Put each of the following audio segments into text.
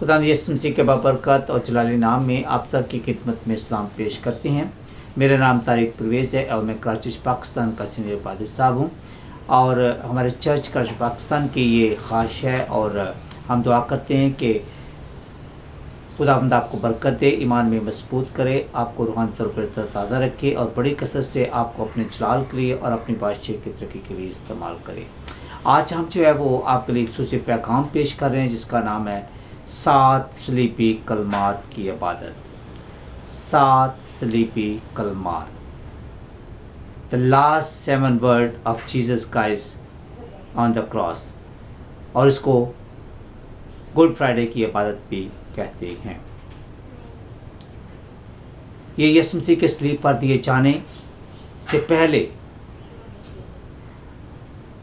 खुदा यीशु मसीह के बाबरकत और जलाली नाम में आप सब की खिदमत में सलाम पेश करते हैं। मेरा नाम तारिक परवेज़ है और मैं कराची पाकिस्तान का सीनियर फादर साहब हूँ और हमारे चर्च कराची पाकिस्तान की ये ख्वाहिश है और हम दुआ करते हैं कि खुदावंद आपको बरकत दे, ईमान में मजबूत करे, आपको रूहानी तौर पर ताज़ा रखे और बड़ी कसरत से आपको अपने जलाल के लिए और अपनी बादशाही की तरक्की के लिए इस्तेमाल करे। आज हम जो है वो आपके लिए एक ख़ुसूसी पैगाम पेश कर रहे हैं जिसका नाम है 7 स्लीपी कलमात की इबादत। 7 स्लीपी कलमात, the last 7 word of Jesus Christ on the cross, और इसको गुड फ्राइडे की इबादत भी कहते हैं। ये यीशु मसीह के सलीब पर दिए जाने से पहले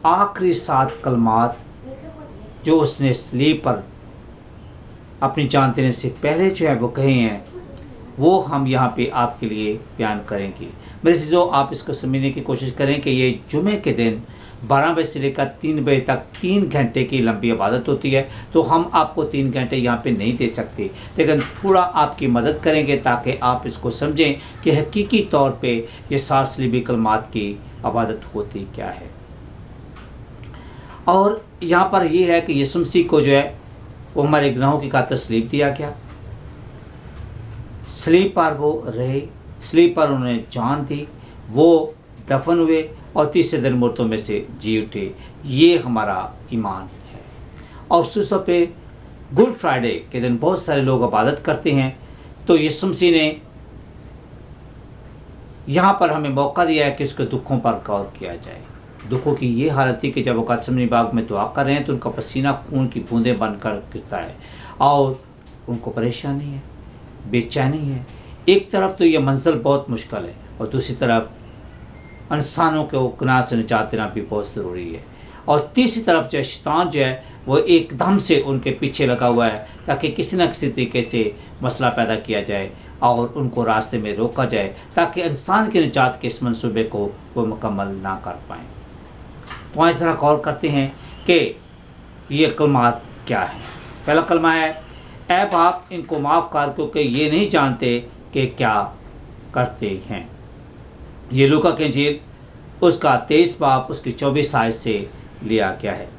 आखिरी 7 कलमात जो उसने सलीब पर अपनी जान देने से पहले जो है वो कहे हैं, वो हम यहाँ पे आपके लिए बयान करेंगे। मेरे चीज़ों, आप इसको समझने की कोशिश करें कि ये जुमे के दिन 12 बजे से लेकर 3 बजे तक 3 घंटे की लंबी इबादत होती है। तो हम आपको 3 घंटे यहाँ पे नहीं दे सकते, लेकिन थोड़ा आपकी मदद करेंगे ताकि आप इसको समझें कि हकीकी तौर पे ये 7 स्लीबी कलमात की इबादत होती क्या है। और यहाँ पर ये है कि यीशु मसीह को जो है वो हमारे गुनाहों की खातिर सलीब दिया गया, सलीब पर वो रहे, सलीब पर उन्होंने जान दी, वो दफन हुए और तीसरे दिन मुर्दों में से जी उठे। ये हमारा ईमान है। और उस पे गुड फ्राइडे के दिन बहुत सारे लोग इबादत करते हैं। तो यीशु मसीह ने यहाँ पर हमें मौका दिया है कि उसके दुखों पर गौर किया जाए। दुखों की ये हालत थी कि जब वो गतसेमनी बाग में दुआ कर रहे हैं तो उनका पसीना खून की बूंदें बनकर गिरता है और उनको परेशानी है, बेचैनी है। एक तरफ तो ये मंजिल बहुत मुश्किल है और दूसरी तरफ इंसानों को गुनाह से निजात देना भी बहुत ज़रूरी है। और तीसरी तरफ जो है शैतान जो है वो एकदम से उनके पीछे लगा हुआ है ताकि किसी न किसी तरीके से मसला पैदा किया जाए और उनको रास्ते में रोका जाए ताकि इंसान के निजात के इस मंसूबे को वो मुकम्मल ना कर पाएँ। तो इस तरह गौर करते हैं कि ये कलमात क्या है। पहला कलमा है, ऐ बाप इनको माफ़ कर क्योंकि ये नहीं जानते कि क्या करते हैं। ये लूका की इंजील उसका 23 बाब उसकी 24 आयत से लिया गया है।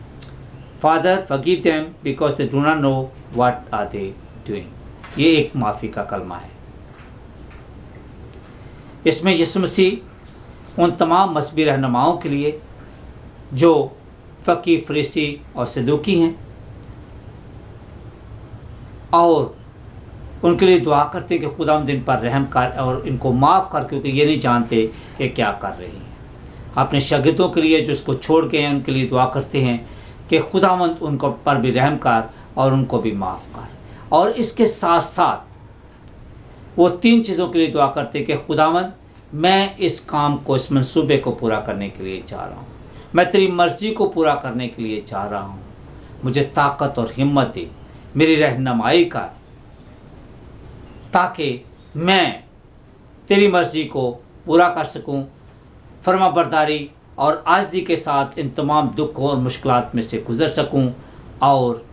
Father forgive them because they do not know what are they doing. ये एक माफ़ी का कलमा है। इसमें यीशु मसीह उन तमाम मजहबी रहनुमाओं के लिए जो फ़कीह, फरीसी और सदूकी हैं और उनके लिए दुआ करते हैं कि खुदावंद इन पर रहम कर और इनको माफ़ कर क्योंकि ये नहीं जानते कि क्या कर रहे हैं। अपने शागिर्दों के लिए जो उसको छोड़ गए हैं उनके लिए दुआ करते हैं कि खुदावंद उनको पर भी रहम कर और उनको भी माफ़ कर। और इसके साथ साथ वो 3 चीज़ों के लिए दुआ करते हैं कि खुदावंद मैं इस काम को, इस मंसूबे को पूरा करने के लिए जा रहा हूँ, मैं तेरी मर्ज़ी को पूरा करने के लिए जा रहा हूँ, मुझे ताकत और हिम्मत दे, मेरी रहनुमाई कर ताकि मैं तेरी मर्ज़ी को पूरा कर सकूं, फर्माबरदारी और आज़ी के साथ इन तमाम दुखों और मुश्किलात में से गुज़र सकूं और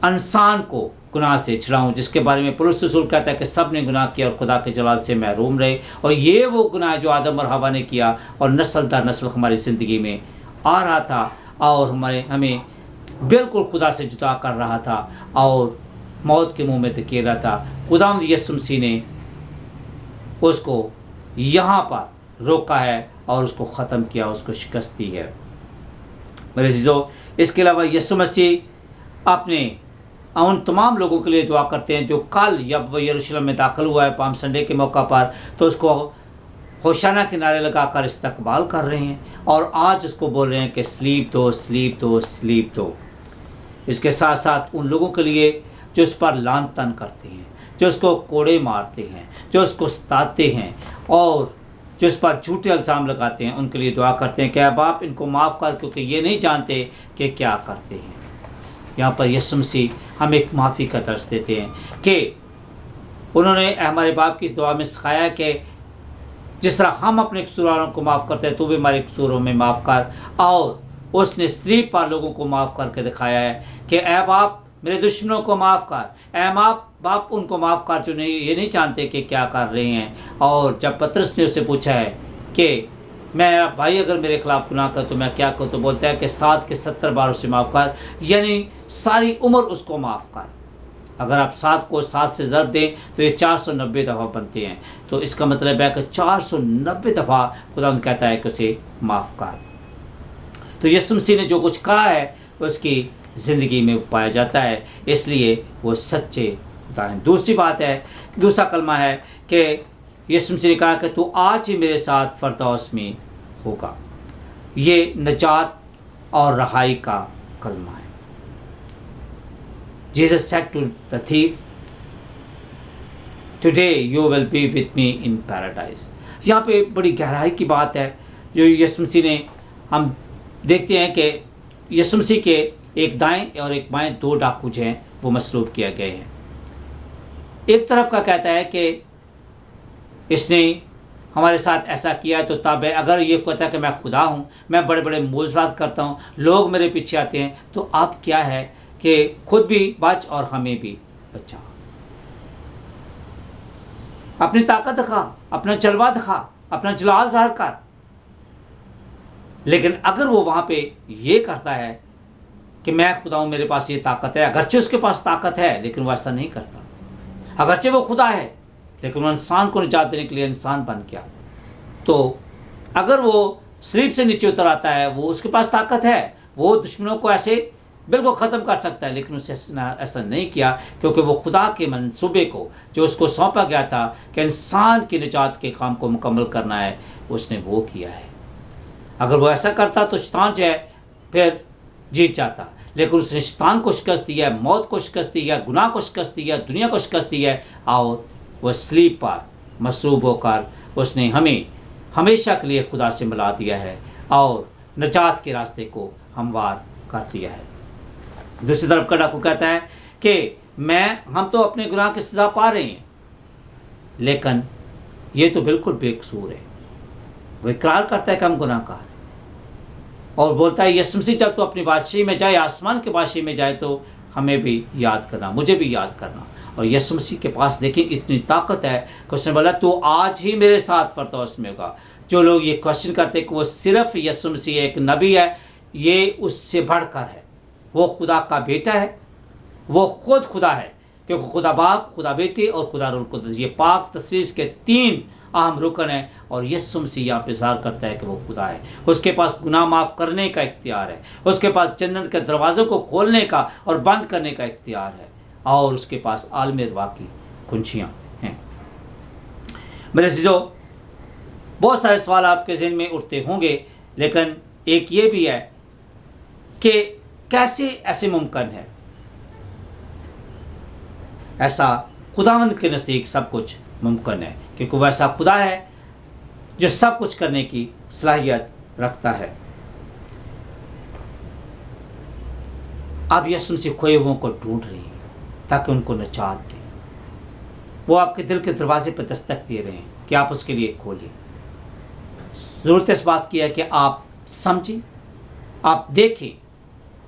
इंसान को गुनाह से छुड़ाऊं, जिसके बारे में पौलुस रसूल कहता है कि सब ने गुनाह किया और खुदा के जलाल से महरूम रहे। और ये वो गुनाह जो आदम और हवा ने किया और नस्ल दर नस्ल हमारी ज़िंदगी में आ रहा था और हमें बिल्कुल खुदा से जुदा कर रहा था और मौत के मुंह में धकेल रहा था। खुदावंद यीशु मसीह ने उसको यहाँ पर रोका है और उसको ख़त्म किया, उसको शिकस्त दी है। मेरे चीज़ों, इसके अलावा यीशु मसीह अपने उन तमाम लोगों के लिए दुआ करते हैं जो कल जब यरूशलेम में दाखिल हुआ है पाम संडे के मौका पर, तो उसको होशाना के नारे लगाकर इस्तकबाल कर रहे हैं और आज उसको बोल रहे हैं कि स्लीप दो, स्लीप दो, स्लीप दो। इसके साथ साथ उन लोगों के लिए जो उस पर लान तन करते हैं, जो उसको कोड़े मारते हैं, जो उसको सताते हैं और जो इस पर झूठे इल्ज़ाम लगाते हैं, उनके लिए दुआ करते हैं कि ऐ बाप इनको माफ़ कर क्योंकि ये नहीं जानते कि क्या करते हैं। यहाँ पर यीशु मसीह हमें एक माफ़ी का दर्स देते हैं कि उन्होंने हमारे बाप की इस दुआ में सिखाया कि जिस तरह हम अपने कसूरवारों को माफ़ करते हैं तो भी हमारे कसूरों में माफ़ कर। और उसने स्त्री पर लोगों को माफ़ करके दिखाया है कि ऐ बाप मेरे दुश्मनों को माफ़ कर। ऐ माँ बाप उनको माफ़ कर जो नहीं ये नहीं जानते कि क्या कर रहे हैं। और जब पतरस ने उससे पूछा है कि मेरा भाई अगर मेरे खिलाफ़ गुनाह कर तो मैं क्या करूँ, तो बोलता है कि 7 के 70 बार उसे माफ़ कर, यानी सारी उम्र उसको माफ़ कर। अगर आप 7 को 7 से ज़रब दें तो ये 490 दफ़ा बनते हैं। तो इसका मतलब है कि 490 दफ़ा खुदा कहता है कि उसे माफ़ कर। तो यीशु मसीह ने जो कुछ कहा है उसकी ज़िंदगी में पाया जाता है, इसलिए वो सच्चे खुदा हैं। दूसरी बात है, दूसरा कलमा है कि यीशु मसीह ने कहा कि तू आज ही मेरे साथ फरदौस में होगा। ये निजात और रहाई का कलमा है। Jesus said to the thief, "Today you will be with me in paradise." यहाँ पे बड़ी गहराई की बात है जो यीशु मसीह ने, हम देखते हैं कि यीशु मसीह के एक दाएं और एक बाएं 2 डाकू जो हैं वो मसलूब किया गए हैं। एक तरफ का कहता है कि इसने हमारे साथ ऐसा किया है तो तब है, अगर ये कहता है कि मैं खुदा हूँ, मैं बड़े बड़े मोजज़ात करता हूँ, लोग मेरे पीछे आते हैं, तो अब क्या है कि खुद भी बच और हमें भी बचा। अपनी ताकत दिखा, अपना जलवा दिखा, अपना जलाल ज़ाहिर कर। लेकिन अगर वो वहाँ पे ये करता है कि मैं खुदा हूँ, मेरे पास ये ताकत है, अगरचे उसके पास ताकत है लेकिन वो ऐसा नहीं करता। अगरचे वो खुदा है लेकिन वो इंसान को निजात देने के लिए इंसान बन गया। तो अगर वो सलीब से नीचे उतर आता है, वो उसके पास ताकत है, वो दुश्मनों को ऐसे बिल्कुल ख़त्म कर सकता है, लेकिन उसने ऐसा नहीं किया क्योंकि वो खुदा के मंसूबे को जो उसको सौंपा गया था कि इंसान की निजात के काम को मुकम्मल करना है, उसने वो किया है। अगर वो ऐसा करता तो शैतान जो है फिर जीत जाता, लेकिन उसने शैतान को शिकस्त दिया है, मौत को शिकस्त दिया है, गुनाह को शिकस्त दिया है, दुनिया को शिकस्त दिया है, और वह सलीब पर मसलूब होकर उसने हमें हमेशा के लिए खुदा से मिला दिया है और निजात के रास्ते को हमवार कर दिया है। दूसरी तरफ का डाकू कहता है कि हम तो अपने गुनाह की सज़ा पा रहे हैं, लेकिन ये तो बिल्कुल बेकसूर है। वो इकरार करता है कि हम गुनाहगार हैं और बोलता है यीशु मसीह जब तो अपनी बादशाही में जाए, आसमान के बादशाही में जाए, तो हमें भी याद करना, मुझे भी याद करना। और यीशु मसीह के पास देखिए इतनी ताकत है कि उसने बोला तो आज ही मेरे साथ फरदौस में होगा। जो लोग ये क्वेश्चन करते हैं कि वो सिर्फ यीशु मसीह एक नबी है, ये उससे बढ़कर है। वो खुदा का बेटा है, वो खुद खुदा है, क्योंकि खुदा बाप, खुदा बेटे और खुदा रूह कुद्दूस, ये पाक तस्लीस के 3 अहम रुकन है। और यीशु मसीह यहाँ पे ज़ाहिर करता है कि वो खुदा है। उसके पास गुनाह माफ़ करने का इख्तियार है, उसके पास जन्नत के दरवाज़ों को खोलने का और बंद करने का इख्तियार है, और उसके पास आलम अरवाह की कुंजियाँ हैं। मेरे अज़ीज़ों, बहुत सारे सवाल आपके ज़हन में उठते होंगे, लेकिन एक ये भी है कि कैसे ऐसे मुमकिन है। ऐसा खुदावंद के नज़दीक सब कुछ मुमकिन है, क्योंकि वह ऐसा खुदा है जो सब कुछ करने की सलाहियत रखता है। अब यीशु मसीह खोए हुओं को ढूंढ रही है ताकि उनको निजात दे। वो आपके दिल के दरवाजे पर दस्तक दे रहे हैं कि आप उसके लिए खोलिए। ज़रूरत इस बात की है कि आप समझें, आप देखें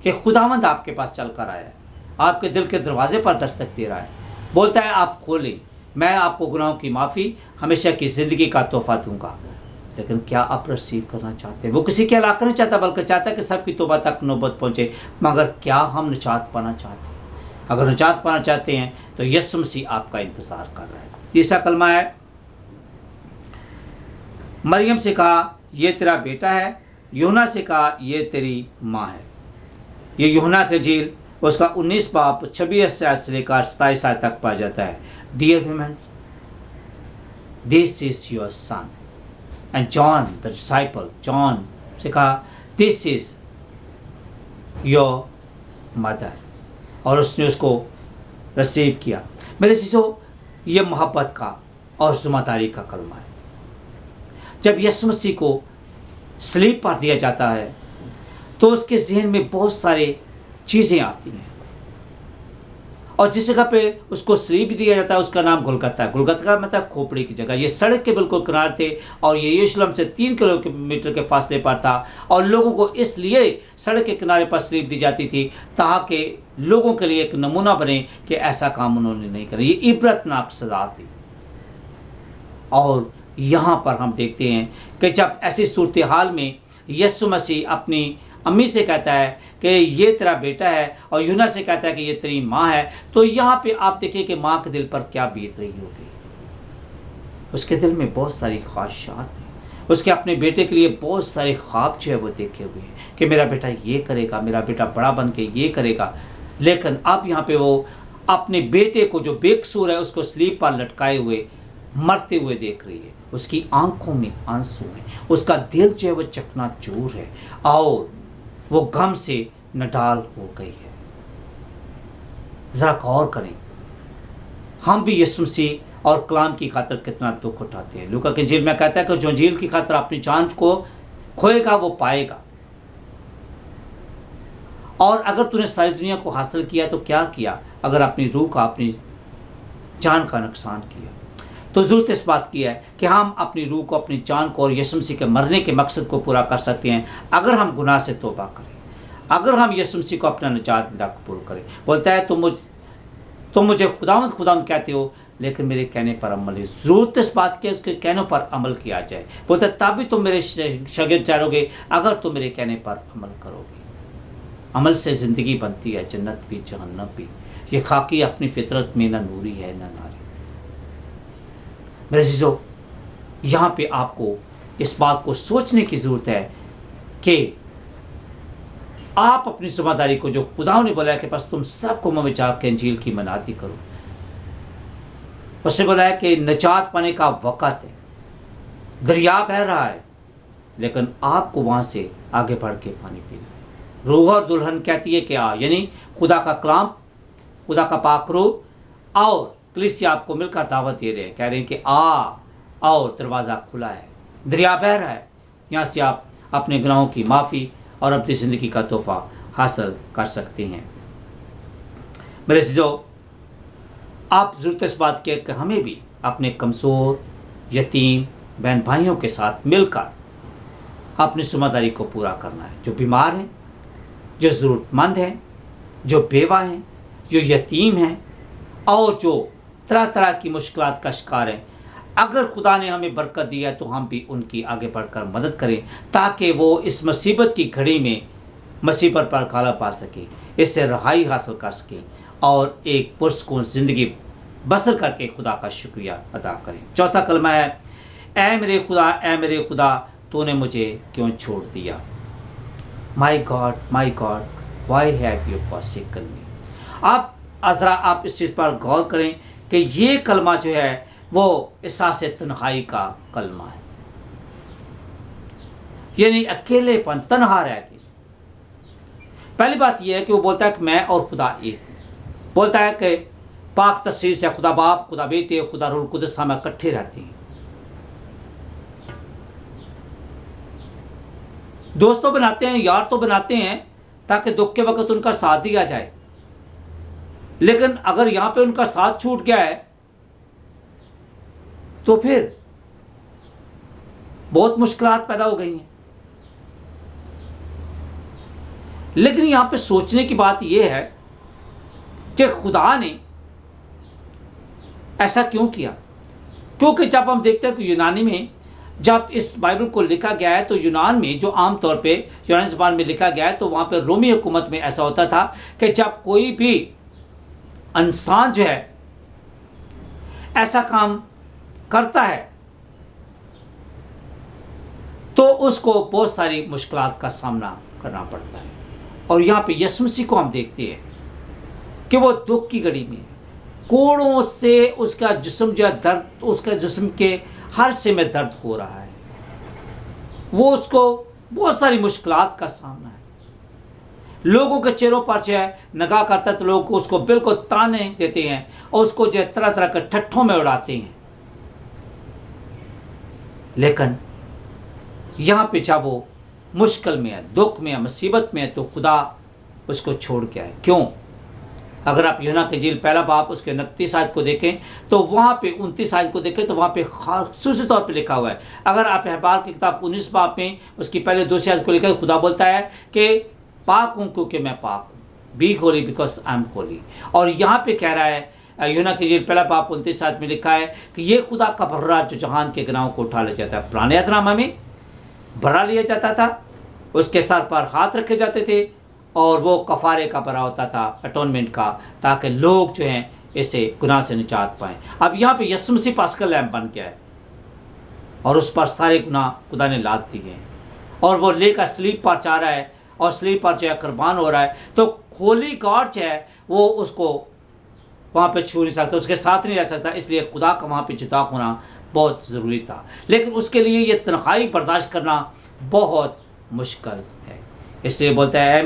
कि खुदावंद आपके पास चल कर आया है, आपके दिल के दरवाजे पर दस्तक दे रहा है, बोलता है आप खोलें, मैं आपको गुनाहों की माफ़ी, हमेशा की ज़िंदगी का तोहफ़ा दूंगा। लेकिन क्या आप रिसीव करना चाहते हैं? वो किसी के हलाक नहीं चाहता, बल्कि चाहता है कि सबकी तौबा तक नौबत पहुँचे। मगर क्या हम निजात पाना चाहते हैं? अगर निजात पाना चाहते हैं तो यीशु मसीह आपका इंतज़ार कर रहा है। तीसरा कलमा है, मरियम से कहा ये तेरा बेटा है, यूहन्ना से कहा ये तेरी माँ है। ये यूहन्ना के इंजील उसका 19 बाब 26 से लेकर 27 आयत तक पाया जाता है। Dear womens, this is your son. And John the disciple, John से कहा दिस इज योर मदर, और उसने उसको रिसीव किया। मेरे शिशो, ये मोहब्बत का और ज़िम्मेदारी का कलमा है। जब यीशु मसीह को सलीब पर दिया जाता है तो उसके जहन में बहुत सारे चीज़ें आती हैं, और जिस जगह पे उसको सलीब दिया जाता है उसका नाम गुलगुता है। गुलगुता मतलब खोपड़ी की जगह। ये सड़क के बिल्कुल किनारे थे और ये यरूशलेम से 3 किलोमीटर के फासले पर था और लोगों को इसलिए सड़क के किनारे पर सलीब दी जाती थी ताकि लोगों के लिए एक नमूना बने कि ऐसा काम उन्होंने नहीं करा। ये इबरतनाक सजा थी। और यहाँ पर हम देखते हैं कि जब ऐसी सूरत हाल में यीशु मसीह अपनी अम्मी से कहता है कि ये तेरा बेटा है और यूहन्ना से कहता है कि ये तेरी माँ है, तो यहाँ पे आप देखिए कि माँ के दिल पर क्या बीत रही होगी। उसके दिल में बहुत सारी ख्वाहिशात हैं। उसके अपने बेटे के लिए बहुत सारे ख्वाब जो है वो देखे हुए हैं कि मेरा बेटा ये करेगा, मेरा बेटा बड़ा बन के ये करेगा। लेकिन अब यहाँ पे वो अपने बेटे को जो बेकसूर है उसको सलीब पर लटकाए हुए मरते हुए देख रही है। उसकी आंखों में आंसू हैं, उसका दिल जो है वो चकनाचूर है और वो गम से नडाल हो गई है। ज़रा गौर करें, हम भी यीशु मसीह और कलाम की खातिर कितना दुख उठाते हैं। लूका की इंजील में कहता है कि जो इंजील की खातिर अपनी जान को खोएगा वो पाएगा। और अगर तूने सारी दुनिया को हासिल किया तो क्या किया अगर अपनी रूह का, अपनी जान का नुकसान किया। तो ज़रूरत इस बात की है कि हम अपनी रूह को, अपनी जान को और यीशु मसीह के मरने के मकसद को पूरा कर सकते हैं अगर हम गुनाह से तौबा करें, अगर हम यीशु मसीह को अपना निजात कबूल करें। बोलता है तुम मुझे खुदावंद कहते हो लेकिन मेरे कहने पर अमल नहीं। ज़रूरत इस बात की है उसके कहने पर अमल किया जाए। बोलता है तभी तुम मेरे शागिर्द ठहरोगे अगर तुम मेरे कहने पर अमल करोगे। अमल से ज़िंदगी बनती है, जन्नत भी जहन्नम भी। ये खाकी अपनी फितरत में ना नूरी है ना नारी। मेरे अज़ीज़ों, यहाँ पे आपको इस बात को सोचने की ज़रूरत है कि आप अपनी ज़िम्मेदारी को, जो खुदा ने बोला है कि बस तुम सबको मुँह में जाकर इंजील की मनाती करो, उससे बोला है कि निजात पाने का वक़्त है, दरिया बह रहा है लेकिन आपको वहाँ से आगे बढ़ के पानी पीना है। रूह और दुल्हन कहती है कि आ, यानी खुदा का कलाम, खुदा का पाक रूह और कलीसिया आपको मिलकर दावत दे रहे हैं, कह रहे हैं कि आओ, दरवाज़ा खुला है, दरिया बह रहा है, यहाँ से आप अपने गुनाहों की माफ़ी और अपनी ज़िंदगी का तोहफ़ा हासिल कर सकते हैं। मेरे अज़ीज़ों, आप ज़रूरत इस बात की कि हमें भी अपने कमज़ोर, यतीम बहन भाइयों के साथ मिलकर अपनी ज़िम्मेदारी को पूरा करना है। जो बीमार हैं, जो ज़रूरतमंद हैं, जो बेवा हैं, जो यतीम हैं और जो तरह तरह की मुश्किलात का शिकार हैं, अगर खुदा ने हमें बरकत दी है तो हम भी उनकी आगे बढ़कर मदद करें ताकि वो इस मुसीबत की घड़ी में मुसीबत पर गालिब पा सकें, इससे रहाई हासिल कर सकें और एक पुरसकून ज़िंदगी बसर करके खुदा का शुक्रिया अदा करें। चौथा कलमा है, ऐ मेरे खुदा तूने मुझे क्यों छोड़ दिया। My God why have you forsaken me. आप इस चीज़ पर गौर करें कि ये कलमा जो है वो एहसास तन्हाई का कलमा है, यानी अकेलेपन, तन्हा रह के। पहली बात यह है कि वो बोलता है कि मैं और खुदा एक हूँ। बोलता है कि पाक तस्वीर से खुदा बाप, खुदा बेटे, खुदा रूह कुदस हम इकट्ठे रहते हैं। दोस्तों बनाते हैं, यार तो बनाते हैं ताकि दुख के वक्त उनका साथ दिया जाए, लेकिन अगर यहाँ पे उनका साथ छूट गया है तो फिर बहुत मुश्किलात पैदा हो गई हैं। लेकिन यहाँ पे सोचने की बात यह है कि खुदा ने ऐसा क्यों किया, क्योंकि जब हम देखते हैं कि यूनानी में जब इस बाइबल को लिखा गया है तो यूनान में, जो आम तौर पे यूनानी ज़बान में लिखा गया है, तो वहाँ पे रोमी हुकूमत में ऐसा होता था कि जब कोई भी इंसान जो है ऐसा काम करता है तो उसको बहुत सारी मुश्किलात का सामना करना पड़ता है। और यहाँ पे यीशु मसीह को हम देखते हैं कि वो दुख की घड़ी में कोड़ों से उसका जिस्म जो है दर्द, उसका जिस्म के हर हिस्से में दर्द हो रहा है, वो उसको बहुत सारी मुश्किलात का सामना है। लोगों के चेहरों पर जो है निगाह करता है तो लोग उसको बिल्कुल ताने देते हैं और उसको जो है तरह तरह के ठट्ठों में उड़ाते हैं। लेकिन यहाँ पे जब वो मुश्किल में है, दुख में है, मुसीबत में है, तो खुदा उसको छोड़ के आए। क्यों? अगर आप यूहन्ना की इंजील पहला बाब उसके 29 आयत को देखें तो वहाँ पे 29 आयत को देखें तो वहाँ पे खासूसी तौर पे लिखा हुआ है। अगर आप अहबार की किताब 19 बाब में उसकी पहले 2 आयत को लिखा है, खुदा बोलता है कि पाक हूँ क्योंकि मैं पाक हूँ, be holy because I am holy. और यहाँ पे कह रहा है यूहन्ना की इंजील पहला बाब 29 आयत में लिखा है कि ये खुदा का बर्रा जो जहान के गुनाहों को उठा ले जाता है। पुराने अहदनामा में बर्रा लिया जाता था, उसके सर पर हाथ रखे जाते थे और वो कफारे का बरा होता था, अटोनमेंट का, ताकि लोग जो हैं इसे गुनाह से निजात पाएँ। अब यहाँ पे यीशु मसीह पास्कल लैम्प बन गया है और उस पर सारे गुनाह खुदा ने लाद दिए हैं और वो लेकर स्लीप पर जा रहा है और स्लीप पर जो है कुर्बान हो रहा है। तो होली गॉड जो है वो उसको वहाँ पे छू नहीं सकता, उसके साथ नहीं रह सकता, इसलिए खुदा का वहाँ पे जुदा होना बहुत ज़रूरी था। लेकिन उसके लिए ये तन्हाई बर्दाश्त करना बहुत मुश्किल है। इसलिए बोलता है, ऐ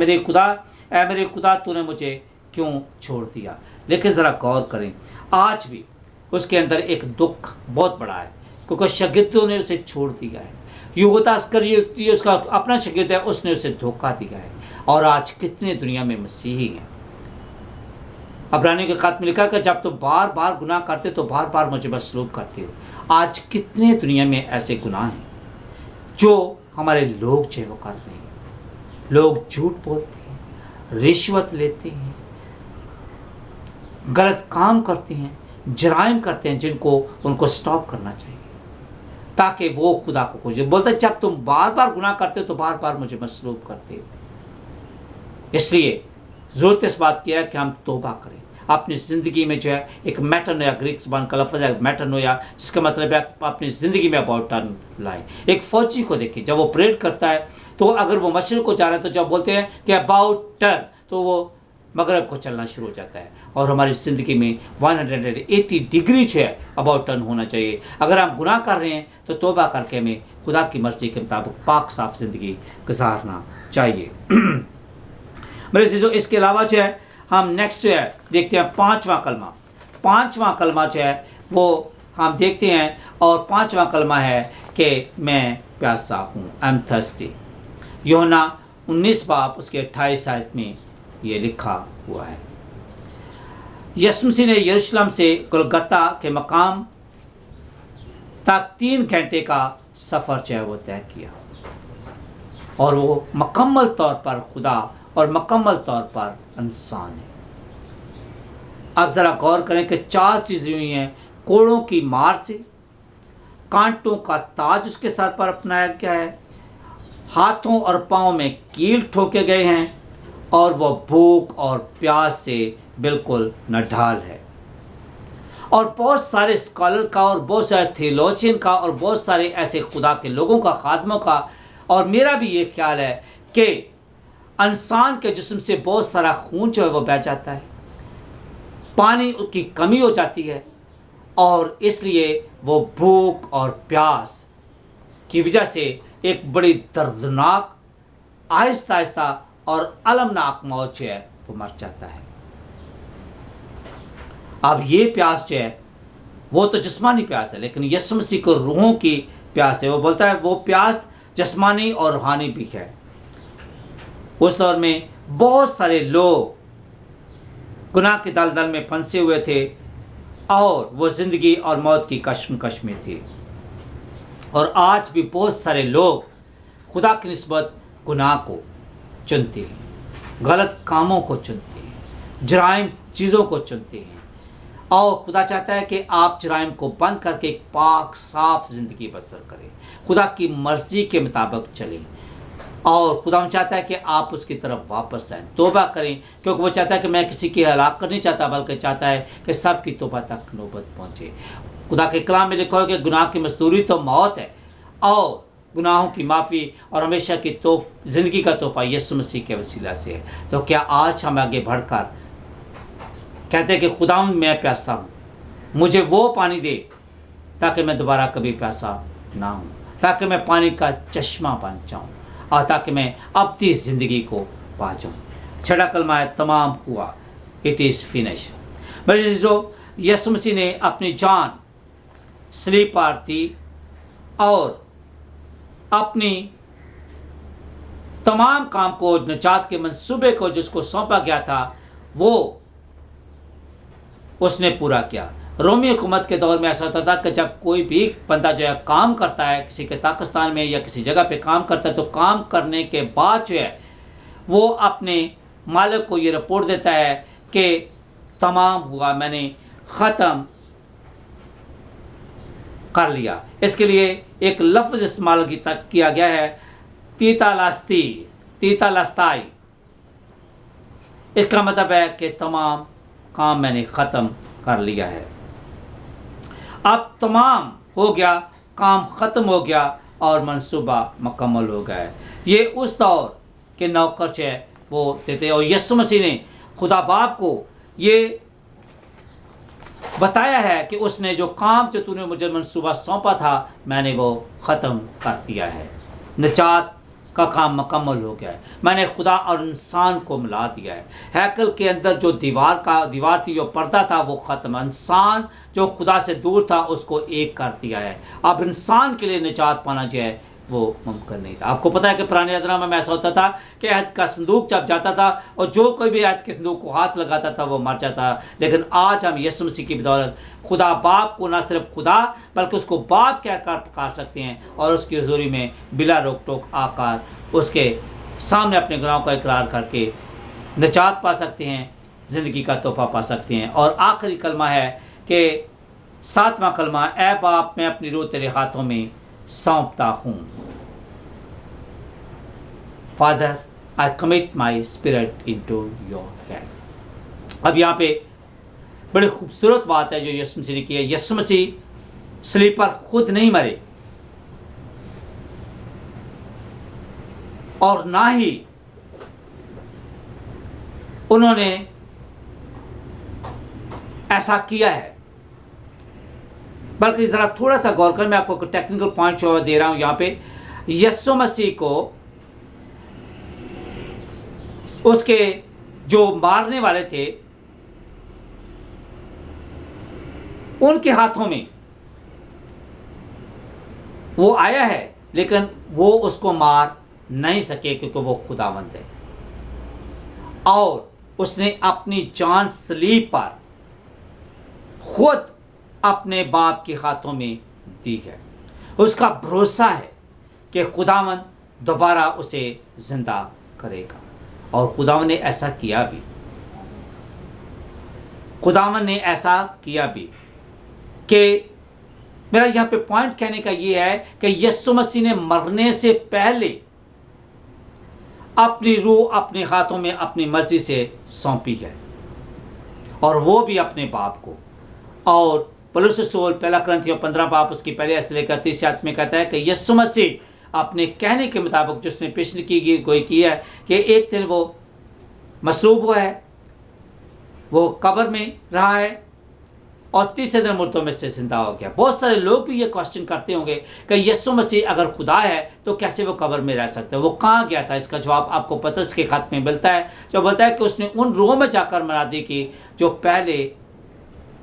मेरे खुदा तूने मुझे क्यों छोड़ दिया। लेकिन ज़रा गौर करें, आज भी उसके अंदर एक दुख बहुत बड़ा है क्योंकि शागिर्दों ने उसे छोड़ दिया है। यहूदा अस्करियोती उसका अपना शागिर्द है, उसने उसे धोखा दिया है। और आज कितने दुनिया में मसीही हैं। अब्रानियों के खत में लिखा कि जब तुम बार बार गुनाह करते तो बार बार मुझे मसलूब करते हो। आज कितने दुनिया में ऐसे गुनाह हैं जो हमारे लोग जो वो कर रहे हैं। लोग झूठ बोलते हैं, रिश्वत लेते हैं, गलत काम करते हैं, जराइम करते हैं जिनको उनको स्टॉप करना चाहिए ताकि वो खुदा को खोजे। बोलते जब तुम बार बार गुनाह करते हो तो बार बार मुझे मसलूब करते हो। इसलिए ज़रूरत इस बात की है कि हम तौबा करें अपनी ज़िंदगी में। जो है एक मेटानोया, ग्रीक ज़बान का लफ्ज़ है मेटानोया, जिसका मतलब है अपनी ज़िंदगी में अबाउट टर्न लाएं। एक फ़ौजी को देखिए, जब वो परेड करता है तो अगर वो मशरिक़ को जा रहा है तो जब बोलते हैं कि अबाउट टर्न तो वो मगरब को चलना शुरू हो जाता है। और हमारी ज़िंदगी में 180 डिग्री जो है अबाउट टर्न होना चाहिए। अगर हम गुनाह कर रहे हैं तो तौबा करके हमें खुदा की मर्ज़ी के मुताबिक पाक साफ ज़िंदगी गुजारना चाहिए। मेरे चीज़ों, इसके अलावा जो है हम नेक्स्ट जो है देखते हैं पाँचवा कलमा जो है वो हम देखते हैं। और पाँचवा कलमा है कि मैं प्यासा हूँ, आई एम थर्स्टी। यूहन्ना 19 बाब उसके 28 आयत में ये लिखा हुआ है। यीशु मसीह ने यरूशलेम से गोलगता के मकाम तक 3 घंटे का सफ़र जो है वो तय किया और वो मुकम्मल तौर पर खुदा और मुकम्मल तौर पर इंसान है। अब ज़रा गौर करें कि 4 चीज़ें हुई हैं। कोड़ों की मार से, कांटों का ताज उसके सर पर अपनाया गया है, हाथों और पाँव में कील ठोके गए हैं और वह भूख और प्यास से बिल्कुल नढाल है। और बहुत सारे स्कॉलर का और बहुत सारे थियोलॉजियन का और बहुत सारे ऐसे खुदा के लोगों का, खादमों का, और मेरा भी ये ख्याल है कि इंसान के जिस्म से बहुत सारा खून जो है वो बह जाता है, पानी की कमी हो जाती है और इसलिए वो भूख और प्यास की वजह से एक बड़ी दर्दनाक, आहिस्ता आहिस्ता और अलमनाक मौत जो है वो मर जाता है। अब ये प्यास जो है वो तो जिस्मानी प्यास है, लेकिन यीशु मसीह को रूहों की प्यास है। वो बोलता है वो प्यास जिस्मानी और रूहानी भी है। उस दौर में बहुत सारे लोग गुनाह के दलदल में फंसे हुए थे और वो ज़िंदगी और मौत की कश्मकश में थे। और आज भी बहुत सारे लोग खुदा की निस्बत गुनाह को चुनते हैं, गलत कामों को चुनते हैं, जराइम चीज़ों को चुनते हैं। और खुदा चाहता है कि आप जराइम को बंद करके एक पाक साफ ज़िंदगी बसर करें, खुदा की मर्ज़ी के मुताबिक चलें। और खुदा चाहता है कि आप उसकी तरफ वापस आएँ, तौबा करें, क्योंकि वो चाहता है कि मैं किसी की हलाक करनी चाहता, बल्कि चाहता है कि सब की तौबा तक नौबत पहुँचे। खुदा के कलाम में लिखा है कि गुनाह की मजदूरी तो मौत है और गुनाहों की माफ़ी और हमेशा की ज़िंदगी का तोहफ़ा यीशु मसीह के वसीला से है। तो क्या आज हम आगे बढ़कर कहते हैं कि खुदा मैं प्यासा हूँ, मुझे वो पानी दे ताकि मैं दोबारा कभी प्यासा ना हूँ, ताकि मैं पानी का चश्मा बन जाऊँ और ताकि मैं अपनी ज़िंदगी को पा जाऊँ। 6 कलमा है तमाम हुआ, इट इज़ फिनिश। मेरे जो यीशु मसीह ने अपनी जान सलीब पर दी और अपनी तमाम काम को, निजात के मंसूबे को जिसको सौंपा गया था, वो उसने पूरा किया। रोमी हुकूमत के दौर में ऐसा होता था कि जब कोई भी बंदा जो है काम करता है किसी के ताकिस्तान में या किसी जगह पे काम करता है, तो काम करने के बाद जो है वो अपने मालिक को ये रिपोर्ट देता है कि तमाम हुआ, मैंने ख़त्म कर लिया। इसके लिए एक लफ्ज़ इस्तेमाल किया गया है, तीतालस्ताई। इसका मतलब है कि तमाम काम मैंने ख़त्म कर लिया है। अब तमाम हो गया, काम ख़त्म हो गया और मंसूबा मुकम्मल हो गया है। ये उस दौर के नौकर जो है वो देते, और यीशु मसीह ने खुदा बाप को ये बताया है कि उसने जो काम जो तूने मुझे मंसूबा सौंपा था मैंने वो ख़त्म कर दिया है। निजात का काम मुकम्मल हो गया है। मैंने खुदा और इंसान को मिला दिया है। हैकल के अंदर जो दीवार थी, जो पर्दा था, वो ख़त्म। इंसान जो खुदा से दूर था उसको एक कर दिया है। अब इंसान के लिए निजात पाना जो है वो मुमकिन नहीं था। आपको पता है कि पुराने अहदनामे में ऐसा होता था कि अहद का संदूक जब जाता था और जो कोई भी अहद के संदूक को हाथ लगाता था वो मर जाता। लेकिन आज हम यीशु मसीह की बदौलत खुदा बाप को न सिर्फ खुदा बल्कि उसको बाप कहकर पुकार सकते हैं और उसकी हुजूरी में बिला रोक टोक आकर उसके सामने अपने गुनाहों का इकरार करके निजात पा सकते हैं, ज़िंदगी का तोहफ़ा पा सकते हैं। और आखिरी कलमा है कि 7वां कलमा, ऐ बाप मैं अपनी रूह तेरे हाथों में सौंपता हूँ। Father I commit my spirit into your hand. अब यहाँ पे बड़ी खूबसूरत बात है जो यीशु मसीह ने की है। यीशु मसीह सलीब पर खुद नहीं मरे और ना ही उन्होंने ऐसा किया है, बल्कि ज़रा थोड़ा सा गौर कर, मैं आपको टेक्निकल पॉइंट दे रहा हूँ यहाँ पे। यीशु मसीह को उसके जो मारने वाले थे उनके हाथों में वो आया है, लेकिन वो उसको मार नहीं सके क्योंकि वो खुदावंद है। और उसने अपनी जान सलीब पर खुद अपने बाप के हाथों में दी है। उसका भरोसा है कि खुदावंद दोबारा उसे जिंदा करेगा, और खुदावंद ने ऐसा किया भी। खुदावंद ने ऐसा किया भी कि मेरा यहाँ पे पॉइंट कहने का ये है कि यीशु मसीह ने मरने से पहले अपनी रूह अपने हाथों में अपनी मर्जी से सौंपी है, और वो भी अपने बाप को। और पौलुस रसूल 1 कुरिन्थियों 15 बाब उसकी पहले ऐसे लेकर 30 आयत में कहता है कि यीशु मसीह अपने कहने के मुताबिक जो उसने पेश की है कि एक दिन वो मसरूब हुआ है, वो कब्र में रहा है और तीसरे दिन मुर्दों में से जिंदा हो गया। बहुत सारे लोग भी ये क्वेश्चन करते होंगे कि यीशु मसीह अगर खुदा है तो कैसे वो कब्र में रह सकते हैं, वो कहाँ गया था? इसका जवाब आपको पतरस के खत में मिलता है, जो बोलता है कि उसने उन रूहों में जाकर मनादी की जो पहले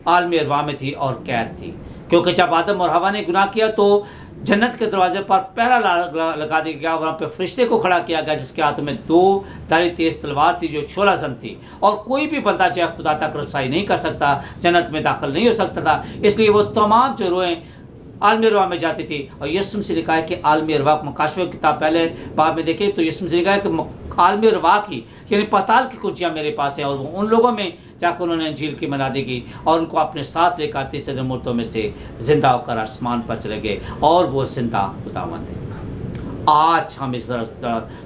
आलमी अरवाह में थी और कैद थी। क्योंकि जब आदम और हवा ने गुनाह किया तो जन्नत के दरवाजे पर पहरा लगा दिया गया, वहाँ पे फरिश्ते को खड़ा किया गया जिसके हाथ में 2 धारी तेज तलवार थी जो 16 जन थी, और कोई भी बंदा जो है खुदा तक रसाई नहीं कर सकता, जन्नत में दाखिल नहीं हो सकता था। इसलिए वो तमाम जो रूहें आलमी अरवाह में जाती थी। और यीशु मसीह ने कहा कि आलमी अरवाह, मुकाशफे की किताब पहले बाब में देखें तो यीशु मसीह ने कहा कि आलमी अरवाह की यानी पाताल की कुंजियाँ मेरे पास हैं, और वो उन लोगों में जाकर उन्होंने इंजील की मनादी की और उनको अपने साथ लेकर तीसरे दिन मुर्दों में से जिंदा होकर आसमान पर चले गए, और वो जिंदा खुदावंद है। आज हम इस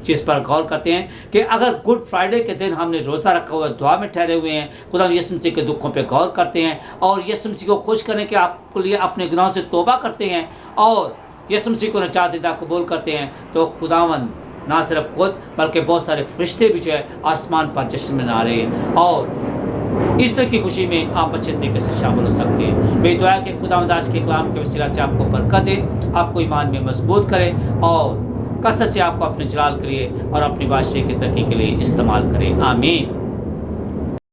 चीज़ पर गौर करते हैं कि अगर गुड फ्राइडे के दिन हमने रोज़ा रखा हुआ, दुआ में ठहरे हुए हैं, खुदा यीशु मसीह के दुखों पे गौर करते हैं और यीशु मसीह को खुश करने के आपके लिए अपने गुनाहों से तौबा करते हैं और यीशु मसीह को निजात देता कबूल करते हैं, तो खुदावंद ना सिर्फ खुद बल्कि बहुत सारे फरिश्ते भी जो है आसमान पर जश्न मना रहे हैं, और ईस्टर की खुशी में आप अच्छे तरीके से शामिल हो सकते हैं। मेरी दुआ है कि खुदावंद आज के कलाम के वसीला से आपको बरकत दे, आपको ईमान में मजबूत करे और कसरत से आपको अपने जलाल के लिए और अपनी बादशाही की तरक्की के लिए इस्तेमाल करें। आमीन।